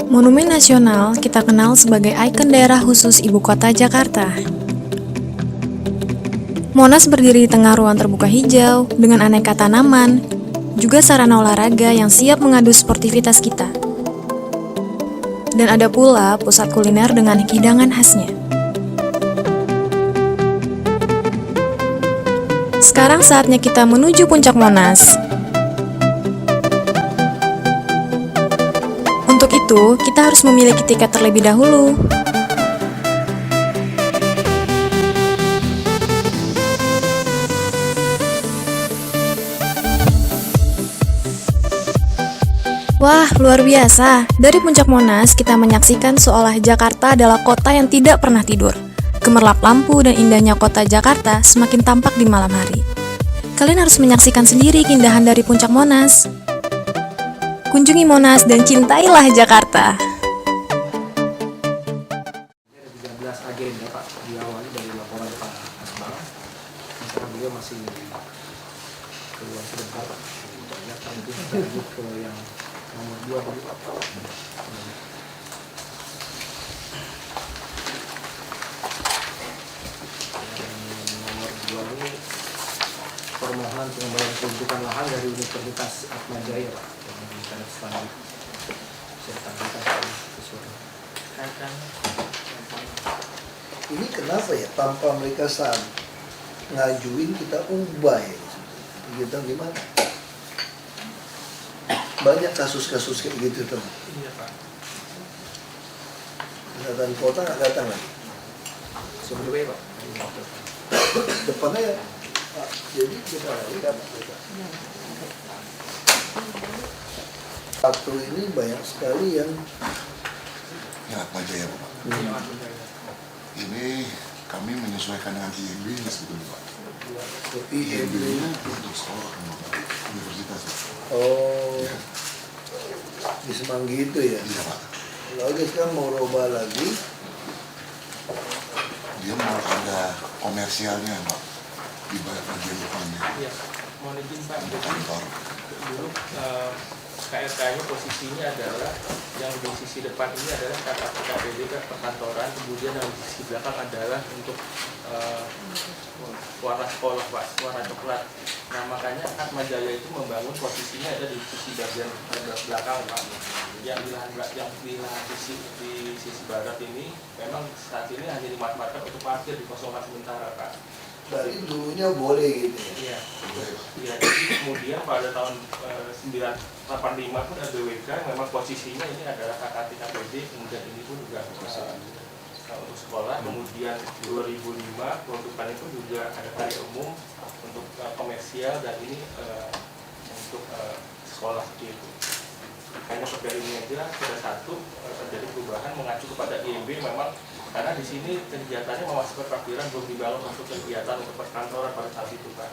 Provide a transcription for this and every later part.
Monumen Nasional kita kenal sebagai ikon daerah khusus ibu kota Jakarta. Monas berdiri di tengah ruang terbuka hijau dengan aneka tanaman, juga sarana olahraga yang siap mengadu sportivitas kita. Dan ada pula pusat kuliner dengan hidangan khasnya. Sekarang saatnya kita menuju puncak Monas. Untuk itu, kita harus memiliki tiket terlebih dahulu. Wah, luar biasa. Dari puncak Monas, kita menyaksikan seolah Jakarta adalah kota yang tidak pernah tidur. Gemerlap lampu dan indahnya kota Jakarta semakin tampak di malam hari. Kalian harus menyaksikan sendiri keindahan dari puncak Monas. Kunjungi Monas dan cintailah Jakarta. Ada 13 agenda Pak, diawali dari laporan Pak Asbang. Sekarang beliau masih keluar sebentar Pak. Nanti kita lanjut ke yang nomor 2 tadi Pak. Nomor 2 ini permohonan pengembalian peruntukan lahan dari Universitas Atmajaya Pak. Ini kenapa ya tanpa mereka saat ngajuin kita ubah ya gitu gimana? Banyak kasus-kasus kayak gitu tuh. Iya Pak. Datang kota nggak datang lagi. Sebelumnya Pak. Depannya ya Pak, jadi kita lihat satu ini banyak sekali yang Ya, Atmajaya Pak. Ini kami menyesuaikan dengan IMB ini sebetulnya Pak. IMB ini untuk sekolah universitas Pak. oh Ya. di Semanggi itu ya. Iya Pak. Lalu sekarang mau roba lagi. Dia mau ada komersialnya Pak. Di bagian depannya. Iya, mohon izin Pak. Untuk kantor. Dulu KRK-nya posisinya adalah yang di sisi depan ini adalah KPD perkantoran, kemudian yang di sisi belakang adalah untuk warna sekolah Pak, warna coklat. Nah makanya Atmajaya itu membangun posisinya ada di sisi bagian belakang Pak. Yang di lahan di sisi barat ini memang saat ini hanya dimanfaatkan untuk parkir, dikosongkan sementara Pak. Dari dulunya boleh gitu ya. Iya, iya. Jadi kemudian pada tahun 1985 pun ada BWK, memang posisinya ini adalah KKP, kemudian ini pun juga untuk sekolah. Kemudian 2005 peruntukan itu juga ada karya umum untuk komersial dan ini untuk sekolah gitu. Hanya pada ini aja sudah satu terjadi perubahan mengacu kepada IMB memang karena di sini kegiatannya memasukkan parkiran belum dibangun untuk kegiatan untuk perkantoran pada saat itu Pak.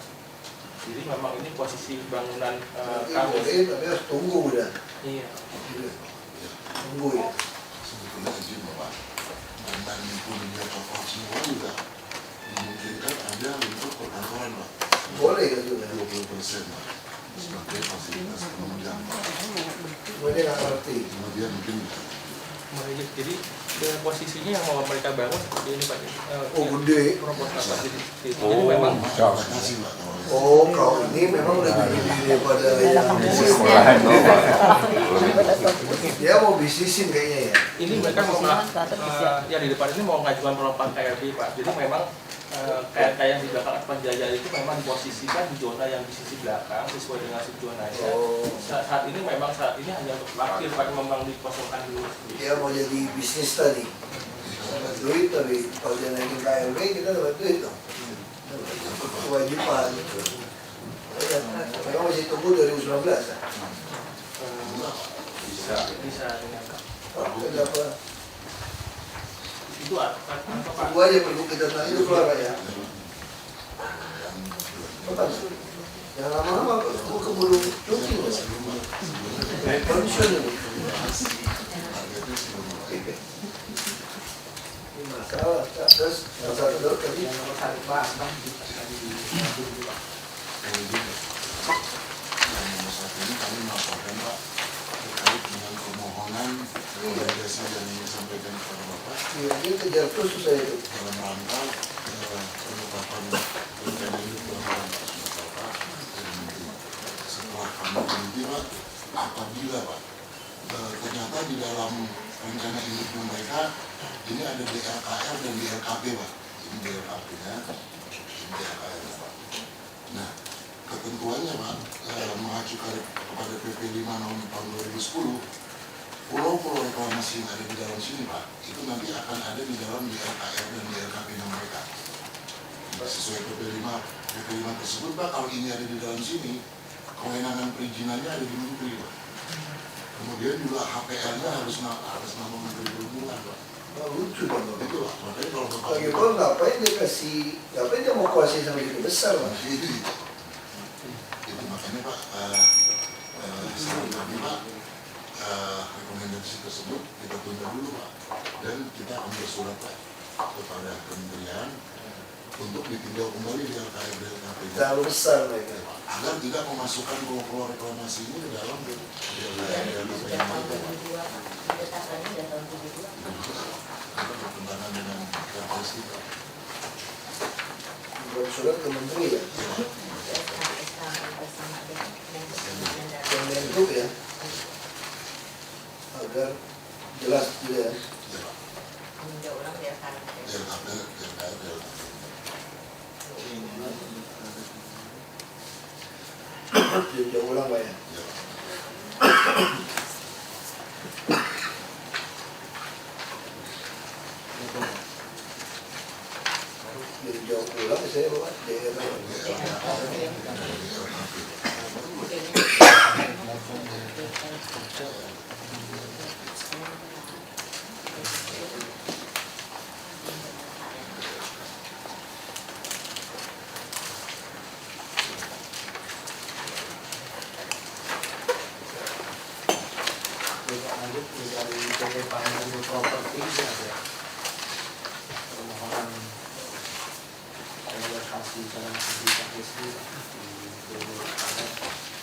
Jadi memang ini posisi bangunan kami. Boleh tapi harus tunggu udah. Iya. Tunggu ya. Sebetulnya izin Bapak. Dan punya kapal semua juga memungkinkan ada untuk perkantoran Pak. Boleh kan juga. 20% Pak. Sebagai fasilitas penunjang Pak. Boleh nggak ngerti. Kemudian mungkin Jadi dengan posisinya yang mau mereka bangun seperti ini Pak. Oh gede. Proposal Pak. Jadi memang kasih Pak. Oh kalau ini memang lebih gede daripada yang dia mau bisnisin kayaknya ya. ini mereka mau yang di depan ini mau mengajukan penolakan KRD Pak. Jadi memang kayak yang di belakang Atmajaya itu memang diposisikan di zona yang di sisi belakang sesuai dengan subzonanya. Saat ini hanya untuk parkir Pak, memang dikosongkan dulu. Dia mau jadi bisnis tadi. Dapat duit tapi kalau dia naikin KLB kita dapat duit dong. Kewajiban. Memang masih tunggu 2019 ya? Bisa dengan Kenapa? itu apa Pak? Tunggu aja perlu kita tanya itu keluar ya. Jangan lama-lama aku keburu cuci loh. Pensiun ini. Ini masalah. Terus masalah dulu tadi. Yang nomor 1 Pak, melaporkan Pak terkait dengan permohonan rekomendasi yang ingin disampaikan kepada Bapak Iya, ini kejar terus saya itu. dalam rangka penetapan rencana induk dalam rangka Bapak dan Menteri. Setelah kami teliti Pak, apabila Pak ternyata di dalam rencana induk mereka ini ada DLKR dan DLKP Pak. Ini DLKP-nya, ini DLKR Pak. Nah, ketentuannya Pak, mengacu kepada PP 5 tahun 2010, pulau-pulau reklamasi yang ada di dalam sini Pak, itu nanti akan ada di dalam DLKR dan DLKP-nya mereka. Sesuai PP 5 tersebut Pak, kalau ini ada di dalam sini, kewenangan perizinannya ada di Menteri Pak. Kemudian juga HPR-nya harus nama Menteri Perhubungan Pak. Nah, lucu dong. Itu Pak, makanya kalau Bapak Bagaimana ngapain dia mau kuasai sampai gitu besar Pak? itu makanya Pak, saran kami Pak, rekomendasi tersebut kita tunda dulu Pak, dan kita akan bersurat Pak kepada kementerian untuk ditinjau kembali di LKR DLKP Terlalu besar mereka. agar tidak memasukkan pulau-pulau reklamasi ini ke dalam DLKP yang mereka Pak. Kita bertentangan dengan RPS kita. Buat surat ke menteri ya. Yang Menhub ya. Agar jelas gitu ya. Ya Pak, DLKP, DLKP. Dia ulang Pak ya. Ya Pak. Dia jauh ulang saya Pak. Daerah. Lanjut dari PT Panhandle Property ada permohonan relokasi jalan di KSD di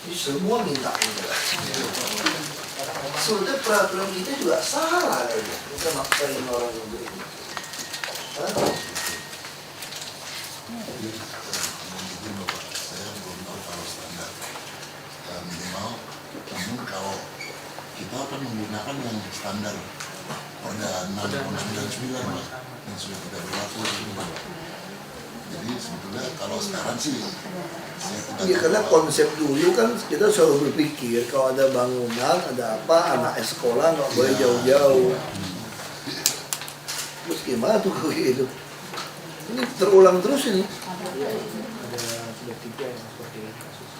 Ini semua minta ini. Sebetulnya peraturan kita juga salah kayaknya. Kita maksain orang untuk ini. Hah? Mungkin Bapak, saya belum tahu kalau standar minimal, namun kalau kita akan menggunakan yang standar pada 699 Pak, yang sudah tidak berlaku ini Pak. Jadi sebetulnya kalau sekarang sih saya tidak Iya, karena tahu, Pak. konsep dulu kan kita selalu berpikir kalau ada bangunan, ada apa, anak sekolah nggak boleh jauh-jauh. Terus gimana tuh kalau gitu? Ini terulang terus ini. ada sudah 3 yang seperti kasus.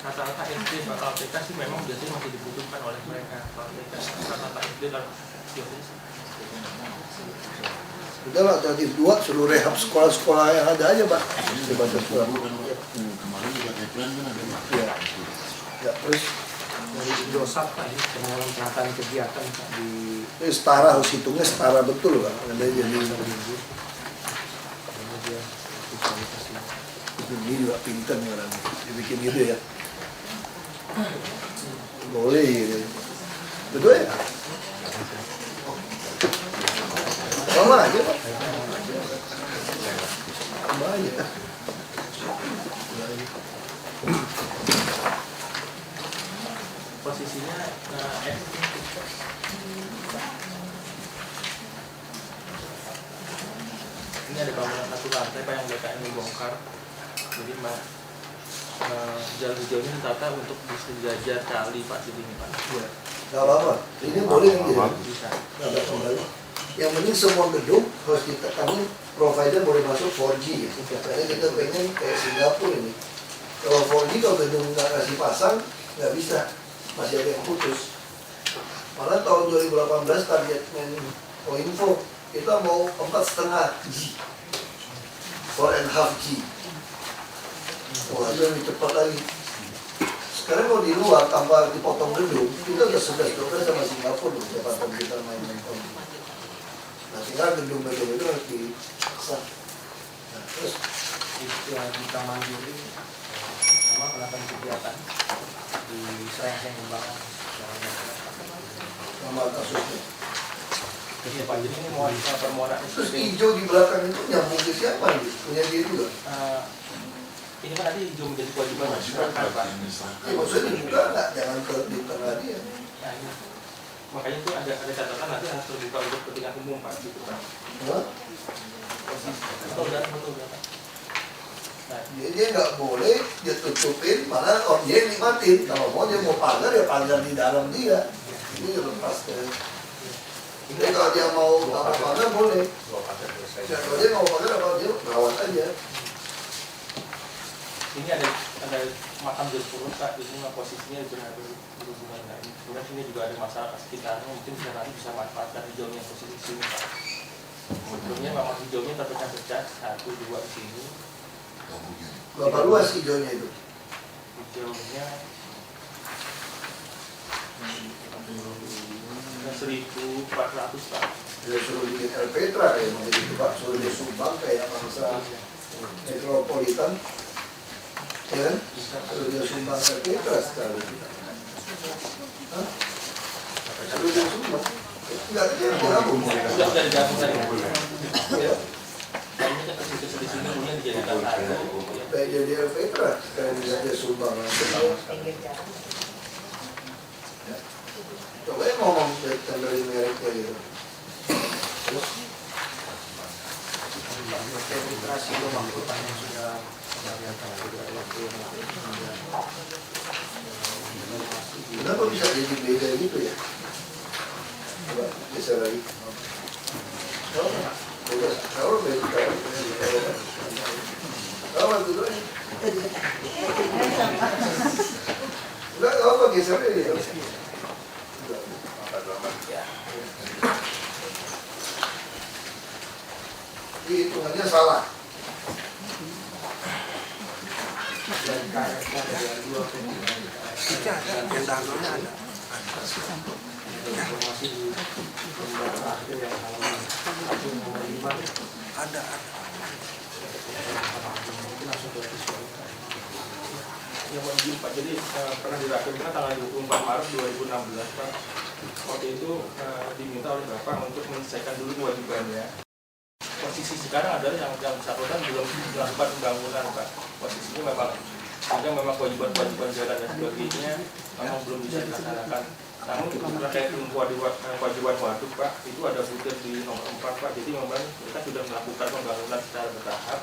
Rata-rata SD bakal TK sih memang biasanya masih dibutuhkan oleh mereka. Kalau TK rata-rata SD kan biasanya Udah lah, alternatif 2, suruh rehab sekolah-sekolah yang ada aja Pak. Ini Sebatas sudah sekolah. kan Pak. Kemarin juga Keplan kan ada Pak. Iya. Ya, terus Dari Indosat Pak, ini permohonan penataan kegiatan Pak di setara harus hitungnya setara betul Pak. Ada jadi Minggu. Karena dia visualisasi. ini juga pinter nih orang dibikin gitu ya. Boleh gitu. Betul ya? Sama aja Pak. Sama aja. posisinya ini ada bangunan satu lantai Pak yang BKN dibongkar. Jadi jalan hijau ini ditata untuk bersejajar kali Pak di sini Pak. Iya. Gak apa-apa. Ini boleh kan gitu. Bisa. Gak ada kembali. Yang penting semua gedung harus ditekanin provider boleh masuk 4G ya. Karena kita pengen kayak Singapura ini. Kalau 4G kalau gedung nggak kasih pasang nggak bisa, masih ada yang putus. Malah tahun 2018 target Menkominfo kita mau 4,5G, 4,5G. Wah itu lebih cepat lagi. Sekarang kalau di luar tanpa dipotong gedung, kita udah 11-12 sama Singapura loh, kecepatan kita main Menkominfo. Nah tinggal gedung-gedung itu harus dipaksa. Nah terus kita mandiri sama melakukan kegiatan di Serengseng Kembangan. Nama kasusnya. Iya Pak, jadi ini mau permohonan Terus hijau di belakang itu nyambung ke siapa nih? Punya dia juga. ini kan tadi hijau menjadi kewajiban masyarakat Pak. Ya maksudnya dibuka nggak? Jangan ke di tengah dia. Nah, ini. Makanya itu ada catatan nanti harus terbuka untuk kepentingan umum Pak, gitu Pak. Hah? Betul kan? Betul kan? Nah, Dia nggak boleh dia tutupin, malah dia nikmatin. Kalau mau dia mau pagar ya pagar di dalam dia. Ini lepas ke. Jadi kalau dia mau nggak mau pagar boleh. Ya, kalau dia mau pagar apa dia rawat aja. ini ada makam Jepurus Pak, ini posisinya berhubungan dengan ini. Kemudian ini juga ada masalah sekitarnya, mungkin nanti bisa manfaatkan hijaunya posisi sini Pak. Sebelumnya memang hijaunya terpecah-pecah, 1, 2 di sini. Berapa luas hijaunya itu? Hijaunya 1.400 Pak. Dia suruh bikin El Petra kayak begitu Pak, suruh dia sumbang kayak bangsa metropolitan, ya kan? Suruh dia sumbang El Petra sekali. Hah? Suruh dia sumbang? Enggak ada yang berapa? Sudah digabung tadi. Ya, Ini kan di sini kemudian dijadikan satu. kayak jadi El Petra, kayak dia sumbang. Coba ya ngomong dari mereknya gitu. Terus Registrasi rumah hutan yang sudah kenapa bisa jadi beda gitu ya? Coba bisa lagi. Kalau beda, kalau dulu enggak apa geser aja. Hitungannya salah. dan karetnya dari 2 yang dalamnya ada. informasi di lembar terakhir yang halaman 1 Ada. mungkin langsung ke visualkan. Yang menunjuk Pak, jadi pernah dirapikan tanggal 24 Maret 2016 Pak. Waktu itu diminta oleh Bapak untuk menyelesaikan dulu kewajibannya. Posisi sekarang adalah yang bersangkutan belum melakukan pembangunan Pak. Posisinya memang kewajiban-kewajiban jalan dan sebagainya memang belum bisa dilaksanakan. Namun terkait kewajiban waduk Pak, itu ada butir di nomor 4 Pak. Jadi memang kita sudah melakukan pembangunan secara bertahap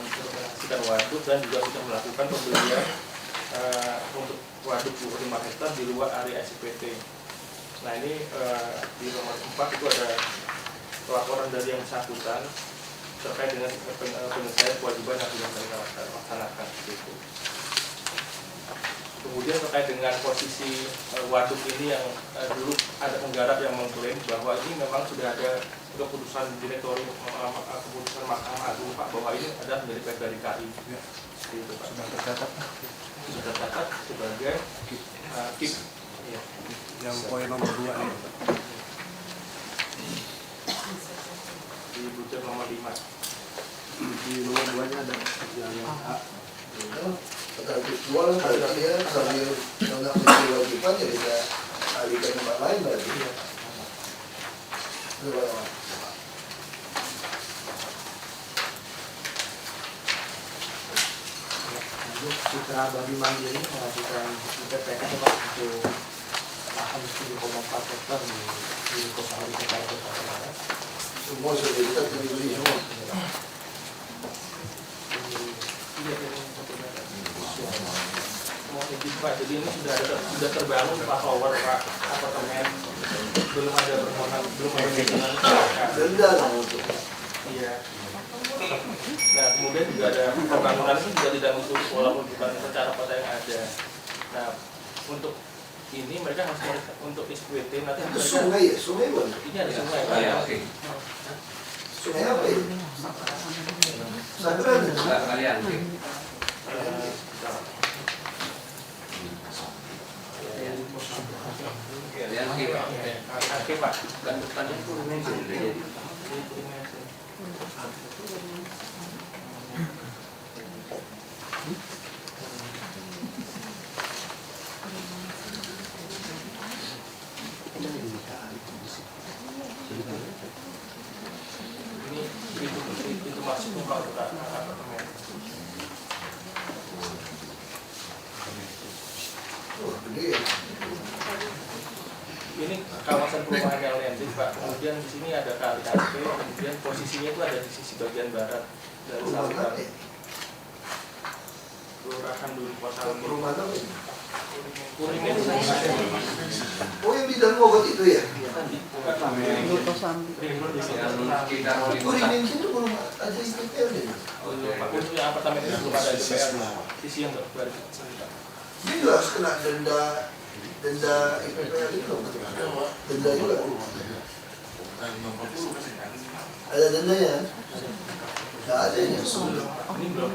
untuk menghasilkan waduk dan juga sudah melakukan pembelian untuk waduk 5 hektar di luar area SPT. Nah ini di nomor 4 itu ada laporan dari yang bersangkutan terkait dengan penyelesaian kewajiban yang sudah mereka laksanakan. Gitu. Kemudian terkait dengan posisi waduk ini yang dulu ada penggarap yang mengklaim bahwa ini memang sudah ada keputusan direktori keputusan Mahkamah Agung Pak bahwa ini adalah menjadi bagian dari KI. Ya. Gitu, Pak. Sudah tercatat. Sudah tercatat sebagai KIP. Ya. Yang poin nomor 2 nih. Di butir nomor 5. Di nomor 2-nya ada yang A. Terkait jual berarti ya sambil mengambil kewajiban ya bisa alihkan tempat lain berarti. Lanjut, Citra Bagi Mandiri mengajukan IPPN Pak untuk lahan 7,4 hektar di Kosari Kota Semarang. Semua sudah kita beli semua. Pak, jadi ini sudah terbangun Pak tower Pak apartemen, belum ada permohonan, belum ada pesanan masyarakat. Denda lah untuk. Iya. Nah kemudian juga ada pembangunan ini juga tidak muncul walaupun bukan secara kota yang ada. Nah untuk ini mereka harus untuk SPT nanti Itu mereka sungai ya, sungai bukan? ini ada sungai Pak. Ya, oke. Sungai apa ya? Sagrada. Enggak kalian. Oke. Kalian oke, Pak. Oke Pak, lanjutannya pun ini jadi. masih buka untuk apartemen. Oh, gede ya. Ini kawasan perumahan yang landed Pak. Kemudian di sini ada kali Arte, kemudian posisinya itu ada di sisi bagian barat dari Rumah Sawitan. apa ya? Kelurahan dulu kota Rumah apa ini? Kuningan. Oh, yang di dalam Mogot itu ya? Sekitar Kuningan itu rumah ada IPPL ya? untuk apartemen itu belum ada DPR. Sisi yang baru. Dia juga harus kena denda IPPL itu dong. Denda juga. Ada dendanya? Nggak ada ya? Ini belum.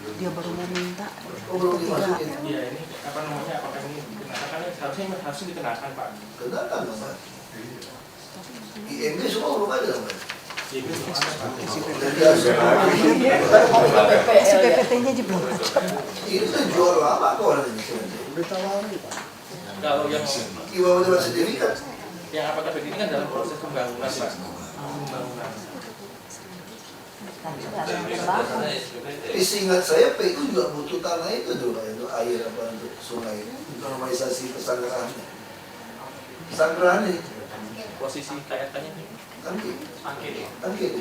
Dia baru mau minta. Oh, belum dimasukin. Iya ini apa namanya? Apakah ini dikenakan? Harusnya dikenakan Pak. Kenakan dong, Pak. IMB semua belum ada dong, Pak. Jadi belum ada Pak. Jadi harus Si PPT-nya aja belum ada. ini tuh jual lama kok orang ini sebenarnya. Kalau yang Iwa udah sendiri kan? apakah begini kan dalam proses pembangunan Pak. Pembangunan. Seingat saya PU juga butuh tanah itu dulu Pak, untuk air apa untuk sungai normalisasi pesanggerahannya. Pesanggerahan ini Posisi kaitannya ini. tangki, Angke. tangki ini.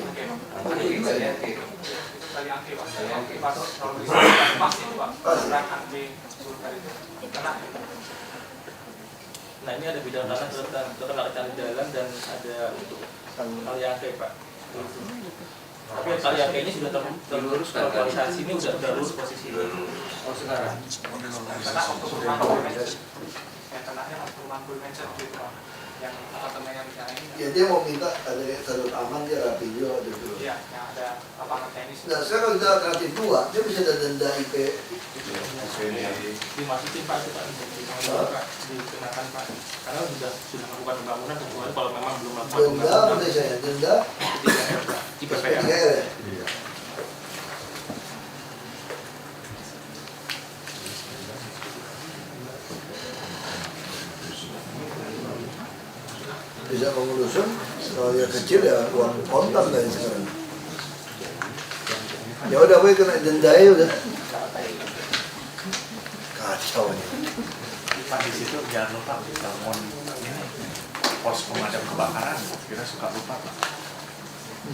Angke juga ya. Kali angke Pak. Angke pas itu Pak. Pas. Angke sultan itu. Nah ini ada bidang tanah terkena rencana jalan dan ada untuk kali angke Pak. Tapi kali angke ini sudah terlurus lokalisasi ini sudah lurus posisi. Oh sekarang. Karena untuk perumahan yang kenanya perumahan gitu Pak. Yang apartemen yang di sana ini. Ya dia mau minta ada salur aman dia rapi juga gitu. Iya, yang ada lapangan tenis. Nah sekarang kalau kita alternatif 2, dia bisa ada denda IP. Dimasukin Pak itu Pak, Pak, dikenakan Pak. Karena sudah melakukan pembangunan kecuali kalau memang belum melakukan Denda pembangunan. menurut saya, denda IPPR. PPR ya. Bisa mengelusur, kalau yang kecil ya uang kontan dari sekarang. Ya udah, gue kena denda ya udah. Kacau ini. Pak di situ jangan lupa bangun ini pos pemadam kebakaran. Kita suka lupa Pak.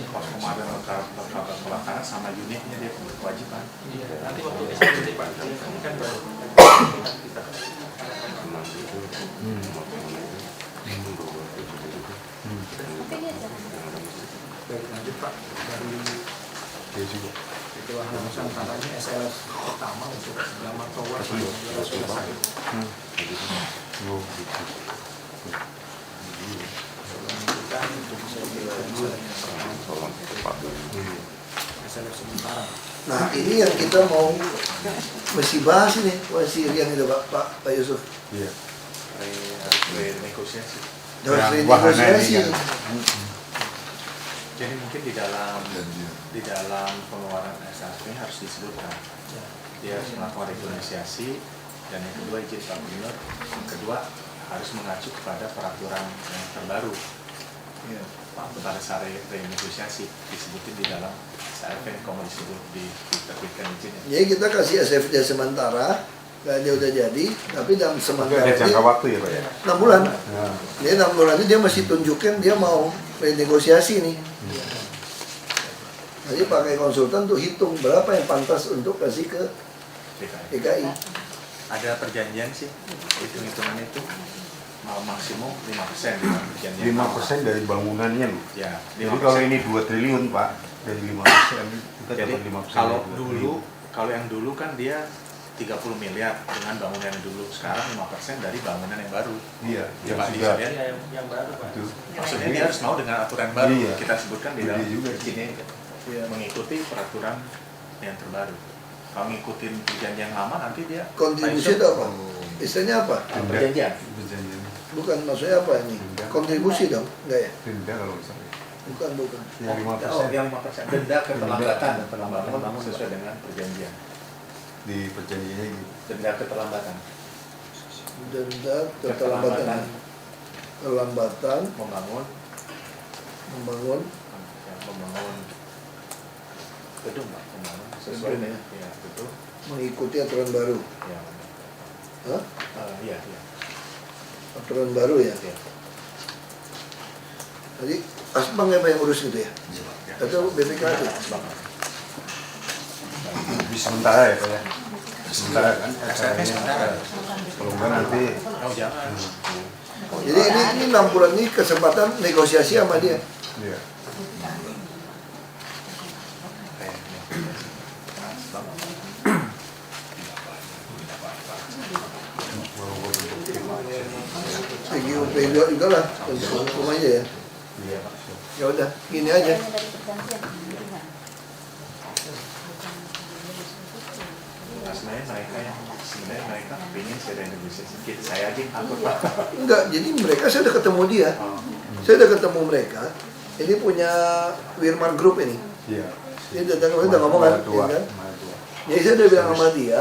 Pos pemadam kebakaran sama unitnya dia kewajiban. Iya, nanti waktu SPT Pak, ini kan baru kita. Baik, lanjut Pak. Dari Kelurahan Nusantaranya SLF pertama untuk Damar Tower sudah selesai. Lanjutkan untuk SLF sementara. Nah ini yang kita mau mesti bahas ini, masih Rian itu Pak Yusuf. Iya. Harus negosiasi. Harus renegosiasi. Jadi mungkin di dalam pengeluaran SAP harus disebutkan dia harus melakukan renegosiasi, dan yang kedua izin Pak Gubernur, yang kedua harus mengacu kepada peraturan yang terbaru. Ya. Pada saat renegosiasi disebutin di dalam SAP yang diterbitkan izinnya. Jadi kita kasih SFJ sementara, dia udah jadi, tapi dalam sementara Ada jangka ini waktu ya Pak ya? 6 bulan. Ya. Jadi 6 bulan itu dia masih tunjukin dia mau renegosiasi nih. Jadi pakai konsultan tuh hitung berapa yang pantas untuk kasih ke DKI. Ada perjanjian sih, hitung-hitungan itu mau maksimum 5% dengan perjanjian. 5% dari bangunannya loh. Ya, Jadi kalau ini 2 triliun Pak, dari 5% kita jadi dapat 5%. kalau dari 2 dulu, triliun. kalau yang dulu kan dia 30 miliar dengan bangunan yang dulu. Sekarang 5% dari bangunan yang baru. Iya, Ya, yang Pak, sudah bisa lihat. Iya, yang baru Pak. itu. Maksudnya dia harus mau dengan aturan baru. Iya. Kita sebutkan di dalam Iya juga. sini mengikuti peraturan yang terbaru. Kalau ngikutin perjanjian lama nanti dia Kontribusi itu apa? Istilahnya apa? perjanjian. Perjanjian Bukan, maksudnya apa ini? Kontribusi dong? Enggak ya? denda kalau misalnya. Bukan. Ya 5%. Oh, yang 5%. Denda keterlambatan bangun sesuai dengan perjanjian. Di perjanjiannya gitu. Denda keterlambatan. Denda keterlambatan. Kelambatan Membangun membangun gedung Pak, pembangunan sesuai Gedung, dengan ya betul. Mengikuti aturan baru. Ya. Hah? Iya, iya. Aturan baru ya. Iya. Jadi Asbang yang urus gitu ya? Iya, Pak. Atau BPKT? Di sementara ya Pak ya. Sementara kan. sementara. Kalau enggak nanti Oh jangan. Jadi ini 6 bulan ini kesempatan negosiasi sama dia. iya. Segi UP2 juga lah untuk hukum aja ya. Iya Pak. Ya udah, gini aja. Sebenarnya mereka pengen saya renegosiasi sedikit, saya aja yang atur Pak. Enggak, jadi mereka saya udah ketemu dia. Oh. Saya udah ketemu mereka. Ini punya Wirman Group ini. Iya. Dia datang udah ngomong kan, Tua. ya kan? Tua. Jadi saya udah bilang sama dia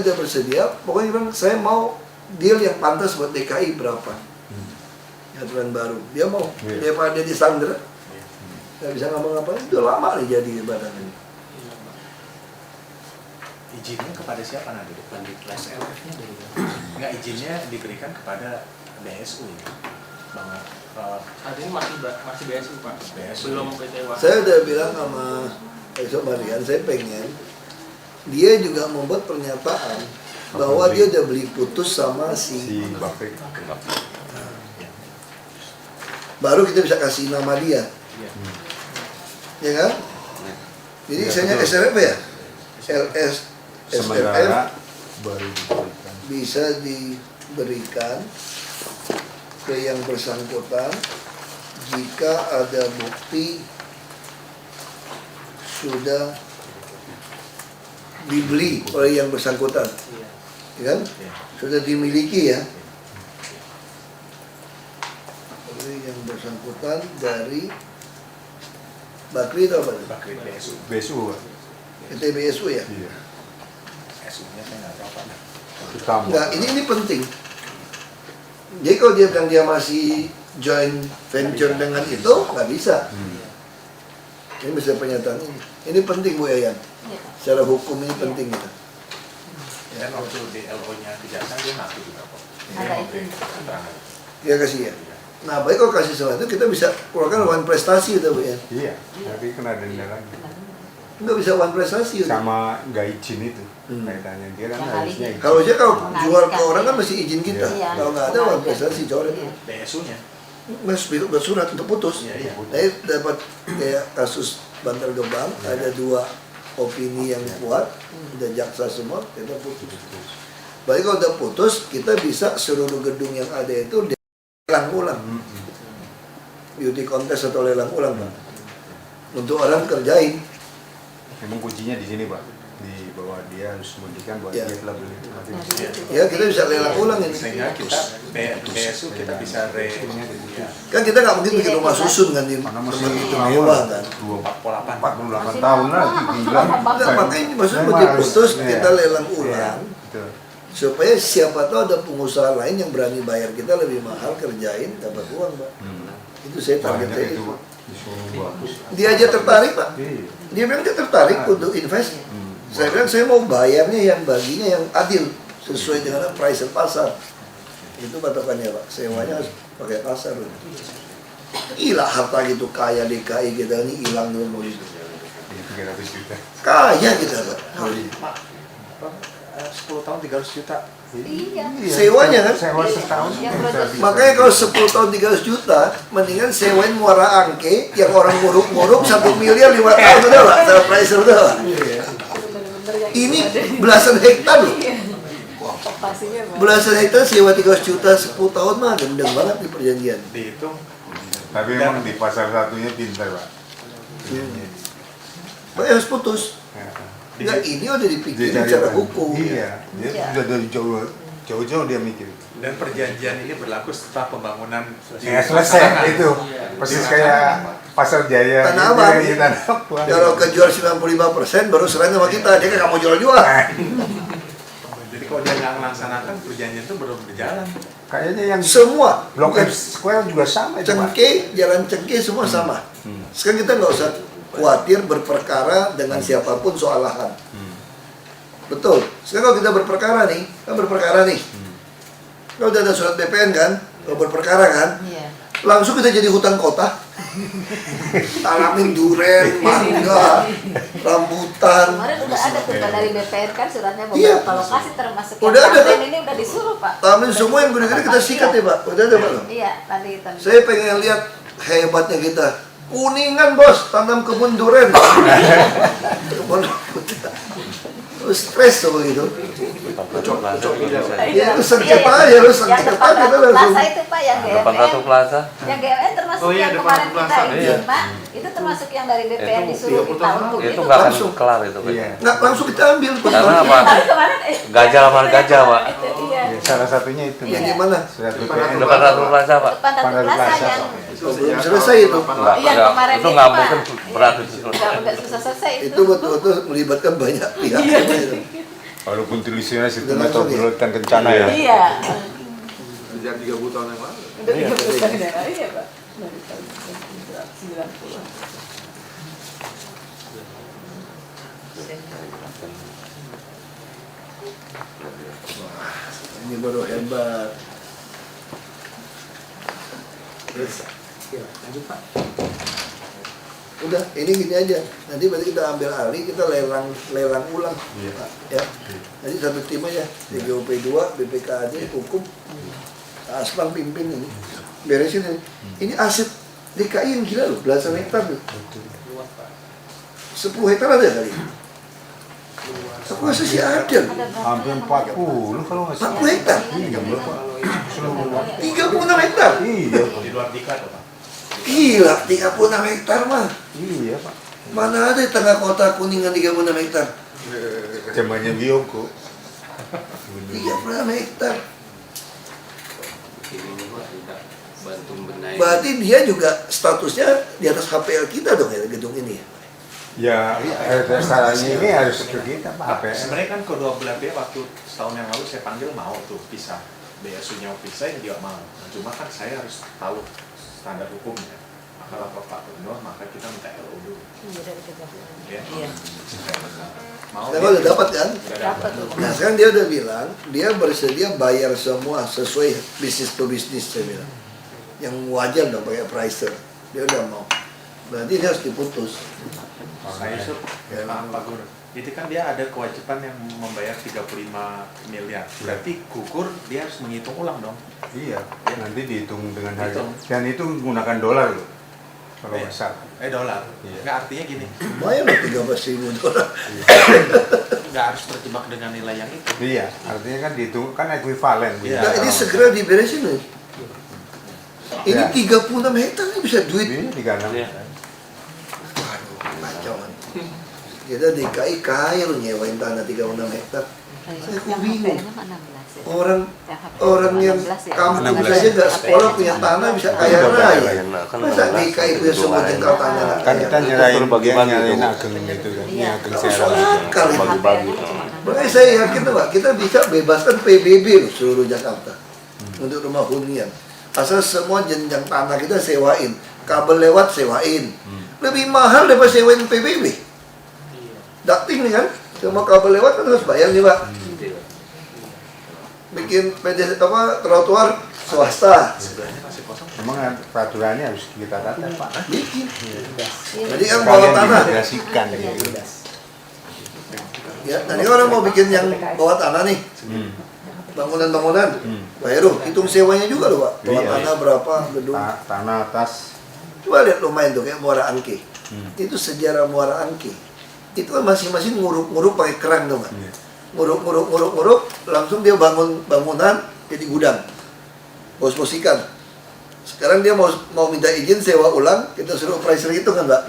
udah bersedia. Pokoknya bilang saya mau deal yang pantas buat DKI berapa. Aturan baru. Dia mau. Iya. Daripada dia disandera, nggak bisa ngapa-ngapain. Udah lama nih jadi badan ini. Izinnya kepada siapa nanti? SLF-nya dari Enggak, izinnya diberikan kepada BSU ya. Bang, Saat ini masih BSU Pak, BSU. belum PT Waskita. Saya udah bilang sama Esok Marian, saya pengen dia juga membuat pernyataan bahwa dia udah beli putus sama Si si Bapek. baru kita bisa kasih nama dia, Iya. ya kan? Jadi Iya, misalnya betul. SRF ya, LS SRF Sementara baru diberikan. bisa diberikan ke yang bersangkutan jika ada bukti sudah dibeli oleh yang bersangkutan, Iya. ya kan? Iya. Sudah dimiliki ya oleh yang bersangkutan dari Bakri atau apa? Bakri BSU. BSU Pak. BSU ya? Iya. SU-nya saya nggak tahu Pak. Utama. Enggak, ini penting. Jadi kalau dia bilang dia masih joint venture dengan itu, nggak bisa. Ini bisa pernyataan ini. Ini penting Bu Yayan. Secara hukum ini penting gitu. Dan waktu di LO-nya kejaksaan dia ngaku juga kok. Ada Dia itu. keterangan. Ya kasih ya. Nah, baik kalau kasih sesuatu kita bisa keluarkan uang prestasi itu Bu ya. Iya. Tapi kena denda lagi. Nggak bisa uang prestasi. Udah. Sama nggak izin itu. Kaitannya dia kan Yang harusnya kali izin. Kalau dia kalau jual ke orang kan mesti izin kita. Iya. Kalau nggak ada uang prestasi coret. BSU-nya. Mas bersurat untuk putus. Iya, iya. Saya dapat kayak kasus Bantar Gebang ada 2 opini yang kuat, udah jaksa semua, kita putus. Baik kalau udah putus, kita bisa seluruh gedung yang ada itu lelang ulang, beauty contest atau lelang ulang Pak. Untuk orang kerjain. Memang kuncinya di sini Pak. Di bawah dia harus membuktikan bahwa Iya. dia telah beli itu. Iya. Ya kita bisa lelang ulang ini. Sehingga kita BSU kita bisa ya, Kan kita nggak mungkin bikin rumah susun kan di Karena tempat masih itu mewah kan. 48 tahun lagi gila. Nah, makanya maksudnya Memang begitu harus, putus iya. kita lelang ulang. Betul. Supaya siapa tahu ada pengusaha lain yang berani bayar kita lebih mahal kerjain dapat uang Pak. Itu saya Banyak targetnya itu itu. Pak. Disuruh bagus. Dia aja tertarik Pak. Iya. Dia bilang dia tertarik untuk invest. Saya bilang saya mau bayarnya yang baginya yang adil sesuai dengan price pasar. Itu patokannya Pak. Sewanya harus pakai pasar. Gila harta gitu kaya DKI kita ini hilang dulu mau itu. 300 juta. Kaya kita Pak. Pak, 10 tahun 300 juta. Iya. Sewanya kan? Sewa setahun. Yang bisa- produksi. Makanya kalau 10 tahun 300 juta, mendingan sewain Muara Angke yang orang nguruk-nguruk 1 miliar 5 tahun udah Pak. Saya price udah Pak. Ini belasan hektar loh. Belasan hektar sewa 300 juta 10 tahun mah gendeng banget di perjanjian. Dihitung Tapi memang di pasar satunya pintar Pak. Makanya harus putus. Ya. Enggak, ini udah dipikirin Dia cari secara orang. hukum. Iya. Dia Iya. sudah dari jauh-jauh dia mikir. dan perjanjian ini berlaku setelah pembangunan Ya selesai itu. Persis kayak Pasar Jaya. Tanah Abang. Iya, Tanah Abang. Kalau kejual 95% baru serahin sama kita, dia kan nggak mau jual-jual. Jadi kalau dia nggak melaksanakan perjanjian itu belum berjalan. Kayaknya yang Semua. Blok bukan M Square juga sama itu Pak. Cengke, jalan Cengke semua sama. Sekarang kita nggak usah khawatir berperkara dengan siapapun soal lahan. Betul. Sekarang kalau kita berperkara nih, kalau udah ada surat BPN kan, kalau berperkara kan, Iya. langsung kita jadi hutan kota. Tanamin duren, mangga, rambutan. Kemarin udah ada tuh Pak, dari BPN kan suratnya Iya. beberapa lokasi termasuk Udah yang ada, Tamrin kan? ini udah disuruh Pak. Tamin semua yang gede-gede kita sikat ya Pak. Udah ada Pak. Iya, tadi itu. Saya pengen lihat hebatnya kita. Kuningan bos, tanam kebun duren. Kebun rambutan. Terus stres tuh begitu. Ya harus sengketa aja, harus Yang sengketa depan kita Ratu langsung. Plaza itu Pak, yang Depan Ratu GMN. Plaza. Yang GMN termasuk Oh iya, yang depan kemarin Ratu kita Plaza. izin Iya. Pak. Itu termasuk yang dari BPN Itu disuruh kita untuk Itu itu. nggak akan Langsung. kelar itu. Iya. Nggak langsung kita ambil. Karena apa? Tapi kemarin Gajah lawan gajah, Pak. Itu, iya. Ya, salah satunya itu. Yang gimana? Surat BPN. Depan Ratu Plaza, Pak. Depan Ratu Ratu Plaza Plaza. yang Belum selesai itu. Enggak, Iya, enggak. kemarin Itu itu, nggak Pak. mungkin berat itu. nggak susah selesai itu. Itu betul-betul melibatkan banyak pihak. Walaupun tulisannya situ Udah atau langsung ya? berhutan kencana ya. Iya. Sejak 30 tahun yang lalu. Udah 30 tahun yang lalu ya Pak. Dari tahun 90. Ini baru hebat. Terus, Ya, lanjut Pak. udah, ini gini aja. Nanti berarti kita ambil alih, kita lelang ulang. Iya. Pak, ya. Nanti satu tim aja. TGOP 2, BPKAD, hukum. Asbang pimpin ini. Beresin ini. Ini aset DKI yang gila loh, belasan hektar loh. Luas Pak. 10 hektar ada kali. Aku rasa sih ada. Hampir 40 kalau nggak salah. 40 hektar. Iya, berapa? 36 hektar. Iya. Di luar Dika tuh Pak. Gila, 36 hektar mah. Iya, Pak. Mana ada di tengah kota Kuningan 36 hektar? Zamannya Bioko. 36 hektar. Ini juga tidak bantu benahi. Berarti dia juga statusnya di atas HPL kita dong ya, gedung ini. Ya, salahnya ini harus ke kita, Pak. Apa ya? Sebenarnya kan kedua belah pihak waktu setahun yang lalu saya panggil mau tuh pisah. BSU-nya mau pisah, yang dia mau. Nah, cuma kan saya harus tahu standar hukumnya. Maka lapor Pak Gubernur, maka kita minta LO dulu. Iya dari 30. Ya. Iya. Mau Kita udah dapat kan? Udah Dapat dapat. tuh. Nah sekarang dia udah bilang, dia bersedia bayar semua sesuai bisnis to bisnis, saya bilang. Yang wajar dong pakai pricer. Dia udah mau. Berarti dia harus diputus. Saya sup, Pak Gubernur. Itu kan dia ada kewajiban yang membayar 35 miliar. Berarti gugur dia harus menghitung ulang dong. Iya, nanti dihitung dengan harga. Hitung. Dan itu menggunakan dolar loh. Kalau nggak salah. Dolar. Iya. Nggak artinya gini, Lumayan lah 13.000 dolar. nggak harus terjebak dengan nilai yang itu. Iya, artinya kan dihitung kan ekuivalen. Iya. Nah ini segera diberesin nih. Ini Ya. 36 hektar ini bisa duit. Ini diganam. Iya. Waduh, kacau kan. Kita DKI kaya loh nyewain tanah 36 hektar. Saya kok bingung. Orang yang kampung 16 saja nggak sekolah punya tanah bisa kaya raya. Masa DKI punya semua jengkal tanah? Kan kita nyerahin Bagi-bagi nyerahin tuh. ageng gitu kan. Iya. Ageng Masuk serang. akal itu. Bagi-bagi. Makanya saya yakin tuh Pak, kita bisa bebaskan PBB loh seluruh Jakarta untuk rumah hunian. Asal semua jenjang tanah kita sewain, kabel lewat sewain. Lebih mahal daripada sewain PBB. Ducting nih kan, semua kabel lewat kan harus bayar nih Pak. Bikin PD trotoar swasta. Memang peraturannya harus kita tata, Pak. Bikin. Jadi kan bawah Sekalian tanah. diintegrasikan gitu. Ya, nanti orang mau bikin yang bawah tanah nih. Bangunan-bangunan. Pak Heru, hitung sewanya juga loh Pak. Bawah Iya. tanah berapa, gedung. Tanah atas. Coba lihat lumayan tuh kayak Muara Angke. Itu sejarah Muara Angke. Itu kan masing-masing nguruk-nguruk pakai kerang dong kan. Nguruk, langsung dia bangun bangunan jadi gudang. Bos-bos ikan. Sekarang dia mau minta izin sewa ulang, kita suruh pricer itu kan Mbak.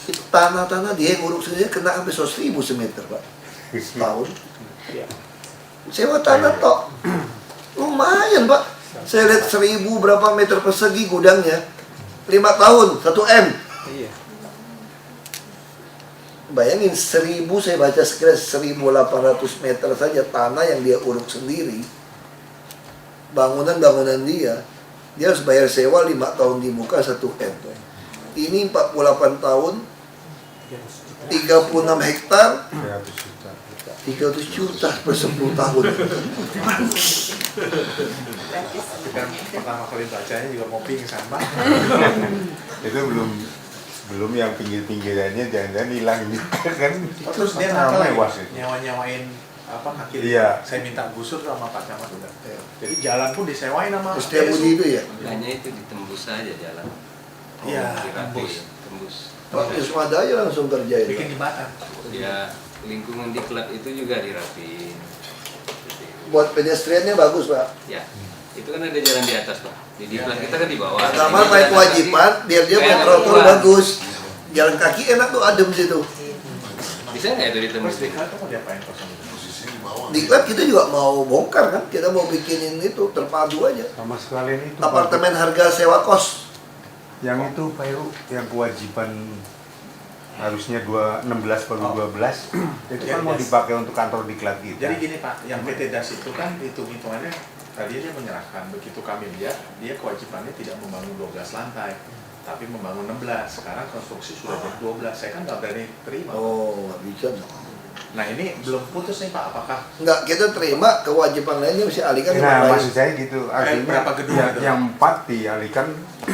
Itu tanah-tanah dia yang nguruk sendiri kena sampai 100.000 semeter Pak. Setahun. Sewa tanah tok. Lumayan Pak. Saya lihat 1.000 berapa meter persegi gudangnya. 5 tahun, 1 M. Iya. Bayangin 1.000, saya baca sekitar 1.800 meter saja tanah yang dia uruk sendiri. Bangunan-bangunan dia harus bayar sewa 5 tahun dibuka 1 M. Ini 48 tahun, 36 hektar, 300 juta per 10 tahun. Tapi kan pertama kali bacanya juga mau ping sampah. Itu belum yang pinggir-pinggirannya jangan-jangan hilang juga kan. Terus dia nakal lagi, mewah sih. nyawa-nyawain apa kaki. Iya. Saya minta gusur sama Pak Camat udah. Jadi jalan pun disewain sama Setiap budi itu ya. Hanya itu ditembus saja jalan. Iya, Dirapi, tembus. tembus. Pak Swadaya langsung kerja itu. Bikin jembatan. Ya, lingkungan di klub itu juga dirapiin. Buat pedestriannya bagus, Pak. Ya, itu kan ada jalan di atas, Pak. Di klub kita kan di bawah. Pertama pakai kewajiban biar dia punya trotoar bagus. Jalan kaki enak tuh, adem situ. Bisa nggak itu ditembus? Terus di klub mau diapain kosong? Posisinya di bawah. Di klub kita juga mau bongkar kan, kita mau bikinin itu terpadu aja. Sama sekalian itu. Apartemen harga sewa kos. Yang itu Pak Heru, yang kewajiban harusnya 16 per 12 itu kan mau dipakai untuk kantor di klub kita. Jadi gini Pak, yang PT DAS itu kan hitung-hitungannya tadi dia menyerahkan, begitu kami lihat dia kewajibannya tidak membangun 12 lantai tapi membangun 16. Sekarang konstruksi sudah 12, saya kan nggak berani terima. Oh, nggak bisa. Nah ini belum putus nih Pak, apakah Nggak, kita terima kewajiban lainnya mesti alihkan ke Nah, orang lain. maksud saya gitu, artinya berapa gedung itu? yang 4 dialihkan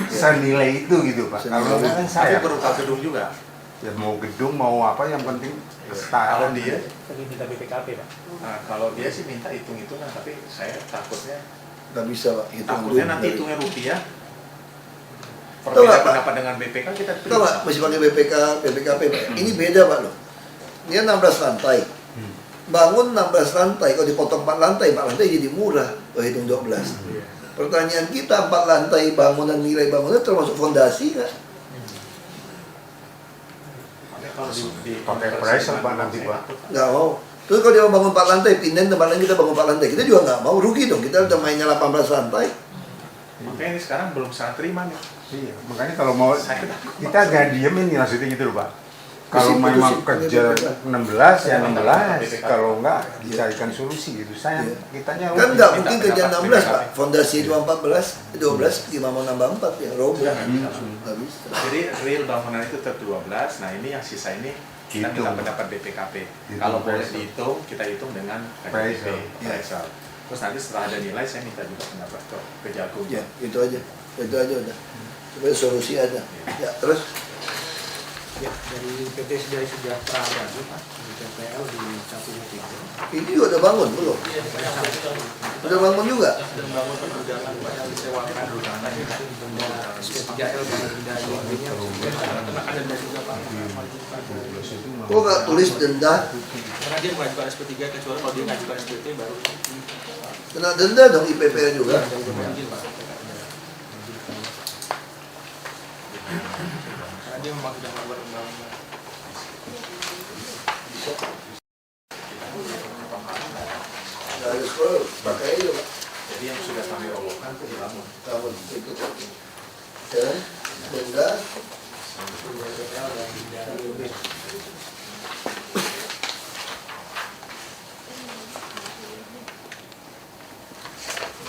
senilai itu gitu Pak. Kalau enggak kan tapi saya berupa gedung juga? ya mau gedung mau apa yang penting Kalau setara. dia, Lagi minta BPKP, Pak. nah, kalau dia sih minta hitung-hitungan, tapi saya takutnya Nggak bisa, Pak. takutnya nanti hitungnya rupiah. Tahu nggak, Perbedaan Pak? pendapat dengan BPK kita Tahu nggak, mesti pakai BPKP, Pak. Ini beda, Pak, loh. Dia 16 lantai. Bangun 16 lantai, kalau dipotong 4 lantai jadi murah. Oh, hitung 12. Pertanyaan kita, 4 lantai bangunan, nilai bangunan termasuk fondasi nggak? kalau di Pakai pressure, Pak, nanti, Pak. Nggak mau. Terus kalau dia mau bangun 4 lantai, pindahin tempat lain kita bangun 4 lantai. Kita juga nggak mau, rugi dong. Kita udah mainnya 18 lantai. Makanya ini sekarang belum sangat terima nih. Iya, makanya kalau mau Saya takut. kita jangan diemin nih maksudnya gitu loh Pak. Kalau Putusin, memang putusin. kerja 16 ya 16, kalau enggak dicarikan solusi gitu. Sayang Iya. kitanya Kan nggak Minta mungkin kerja pendapat 16, Pak. BPKP. Fondasi cuma 14, 12, gimana mau nambah 4 ya? Roboh. Nggak bisa. Nggak bisa. Jadi real bangunan itu tetap 12. Nah ini yang sisa ini kita minta Hitung. pendapat BPKP. Hitung Kalau boleh appraisal. dihitung, kita hitung dengan Appraisal. appraisal. Terus nanti setelah ada nilai, saya minta juga pendapat ke Jagung. Ya, itu aja. Itu aja udah. Supaya solusi ada. Ya, terus Ya, dari PT Sejahtera lagi, Pak. Di TPL di 1 ini juga udah bangun belum? Udah bangun juga? Dan bangun pergudangan Pak yang disewakan Benda SP3L benda ini ada juga Pak. Kok nggak tulis denda? Karena dia mengajukan SP3 kecuali kalau dia mengajukan SPT baru Kena denda dong IPPL juga. izin Pak. Karena dia memang sudah melakukan pembangunan. Nggak ada sekolah, pakai aja, Pak. Jadi yang sudah kami robohkan itu dibangun. Kamu itu. Ya, denda.